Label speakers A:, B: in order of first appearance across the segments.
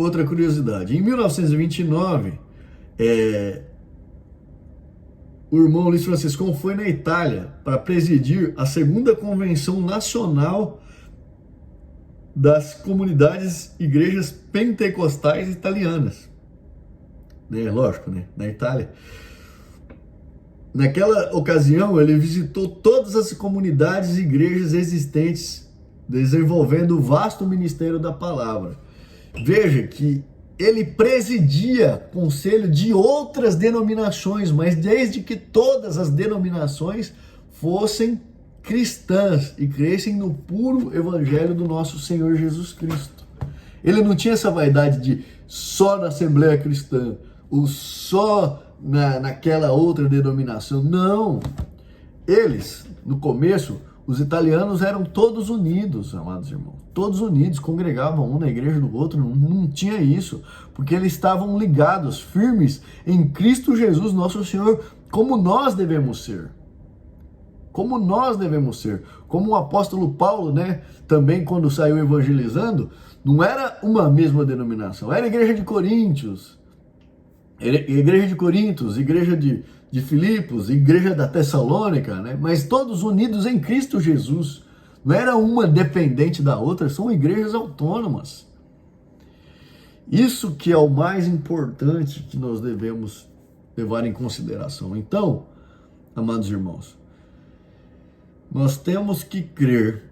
A: outra curiosidade. Em 1929, o irmão Luiz Franciscão foi na Itália para presidir a segunda convenção nacional das comunidades igrejas pentecostais italianas. Lógico, na Itália. Naquela ocasião, ele visitou todas as comunidades e igrejas existentes, desenvolvendo o vasto ministério da palavra. Veja que ele presidia conselho de outras denominações, mas desde que todas as denominações fossem cristãs e crescem no puro evangelho do nosso Senhor Jesus Cristo. Ele não tinha essa vaidade de só na Assembleia Cristã, ou só naquela outra denominação. Não. Eles, no começo, os italianos eram todos unidos, amados irmãos. Todos unidos, congregavam um na igreja do outro, não tinha isso. Porque eles estavam ligados, firmes em Cristo Jesus, nosso Senhor, como nós devemos ser. Como nós devemos ser. Como o apóstolo Paulo, também quando saiu evangelizando, não era uma mesma denominação, era a igreja de Coríntios, igreja de Filipos, igreja da Tessalônica, mas todos unidos em Cristo Jesus. Não era uma dependente da outra, são igrejas autônomas. Isso que é o mais importante que nós devemos levar em consideração. Então, amados irmãos, nós temos que crer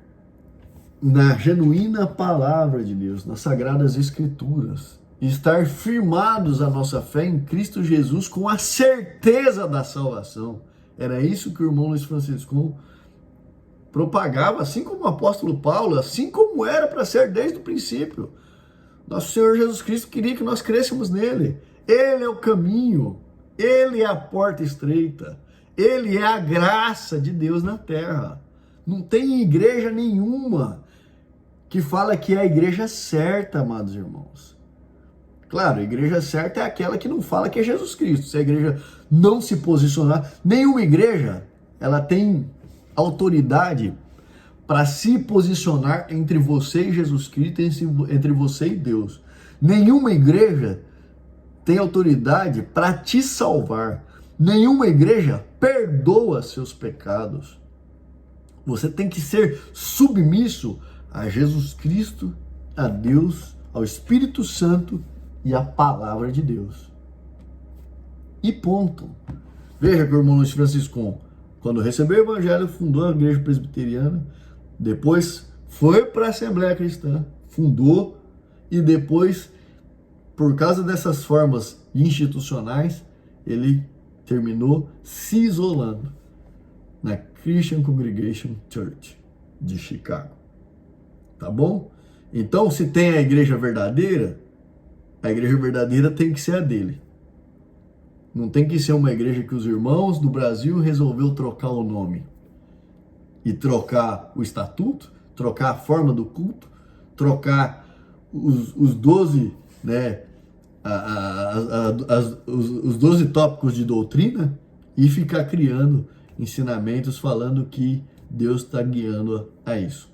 A: na genuína palavra de Deus, nas Sagradas Escrituras, e estar firmados a nossa fé em Cristo Jesus com a certeza da salvação. Era isso que o irmão Luiz Francisco propagava, assim como o apóstolo Paulo, assim como era para ser desde o princípio. Nosso Senhor Jesus Cristo queria que nós crêssemos nele. Ele é o caminho, ele é a porta estreita, ele é a graça de Deus na terra. Não tem igreja nenhuma que fala que é a igreja certa, amados irmãos. Claro, a igreja certa é aquela que não fala que é Jesus Cristo. Se a igreja não se posicionar, nenhuma igreja, ela tem autoridade para se posicionar entre você e Jesus Cristo, entre você e Deus. Nenhuma igreja tem autoridade para te salvar. Nenhuma igreja perdoa seus pecados. Você tem que ser submisso a Jesus Cristo, a Deus, ao Espírito Santo e à palavra de Deus. E ponto. Veja que o irmão Luiz Francisco, quando recebeu o evangelho, fundou a igreja presbiteriana, depois foi para a Assembleia Cristã, fundou, e depois, por causa dessas formas institucionais, ele terminou se isolando na Christian Congregation Church de Chicago. Tá bom? Então, se tem a igreja verdadeira tem que ser a dele. Não tem que ser uma igreja que os irmãos do Brasil resolveu trocar o nome e trocar o estatuto, trocar a forma do culto, trocar os 12, os 12 tópicos de doutrina e ficar criando ensinamentos falando que Deus está guiando a isso.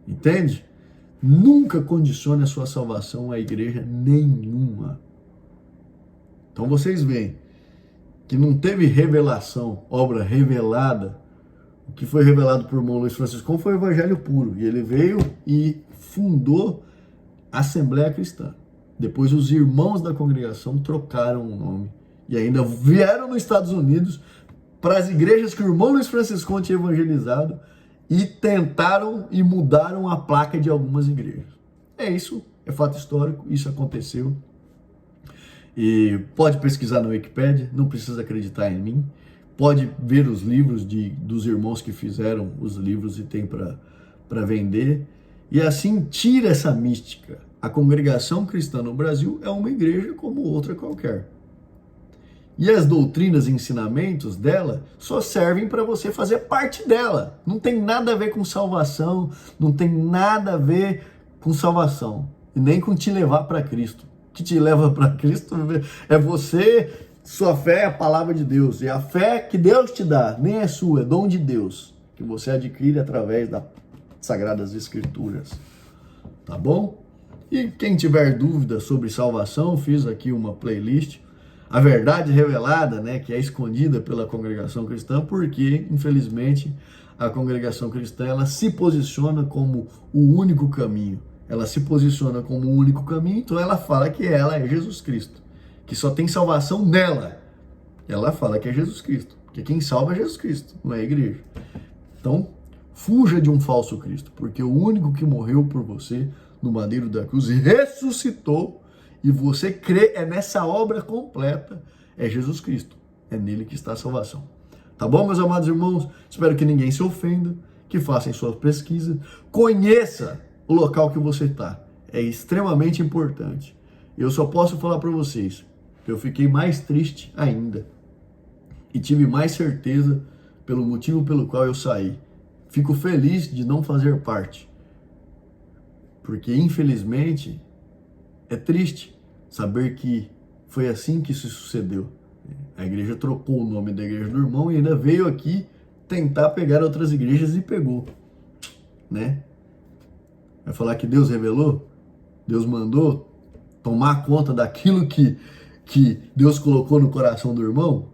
A: Entende? Nunca condicione a sua salvação a igreja nenhuma. Então vocês veem que não teve revelação, obra revelada. O que foi revelado por irmão Luiz Francisco foi o evangelho puro. E ele veio e fundou a Assembleia Cristã. Depois os irmãos da congregação trocaram o nome. E ainda vieram nos Estados Unidos para as igrejas que o irmão Luiz Francisco tinha evangelizado e tentaram e mudaram a placa de algumas igrejas. É isso, é fato histórico, isso aconteceu. E pode pesquisar na Wikipédia, não precisa acreditar em mim. Pode ver os livros dos irmãos que fizeram os livros e tem para vender. E assim tira essa mística. A congregação cristã no Brasil é uma igreja como outra qualquer. E as doutrinas e ensinamentos dela só servem para você fazer parte dela. Não tem nada a ver com salvação, não tem nada a ver com salvação. E nem com te levar para Cristo. O que te leva para Cristo é você, sua fé é a palavra de Deus. E a fé que Deus te dá, nem é sua, é dom de Deus. Que você adquire através das Sagradas Escrituras. Tá bom? E quem tiver dúvida sobre salvação, fiz aqui uma playlist. A verdade revelada, né, que é escondida pela congregação cristã, porque, infelizmente, a congregação cristã ela se posiciona como o único caminho. Ela se posiciona como o único caminho, então ela fala que ela é Jesus Cristo, que só tem salvação nela. Ela fala que é Jesus Cristo, porque quem salva é Jesus Cristo, não é a igreja. Então, fuja de um falso Cristo, porque o único que morreu por você no madeiro da cruz e ressuscitou, e você crê nessa obra completa, é Jesus Cristo. É nele que está a salvação. Tá bom, meus amados irmãos? Espero que ninguém se ofenda, que façam suas pesquisas, conheça o local que você está. É extremamente importante. Eu só posso falar para vocês que eu fiquei mais triste ainda e tive mais certeza pelo motivo pelo qual eu saí. Fico feliz de não fazer parte, porque infelizmente é triste saber que foi assim que se sucedeu. A igreja trocou o nome da igreja do irmão e ainda veio aqui tentar pegar outras igrejas e pegou, né? Vai falar que Deus revelou? Deus mandou tomar conta daquilo que Deus colocou no coração do irmão?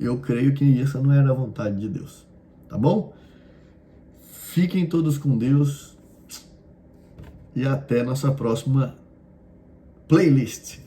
A: Eu creio que essa não era a vontade de Deus, tá bom? Fiquem todos com Deus e até nossa próxima playlist.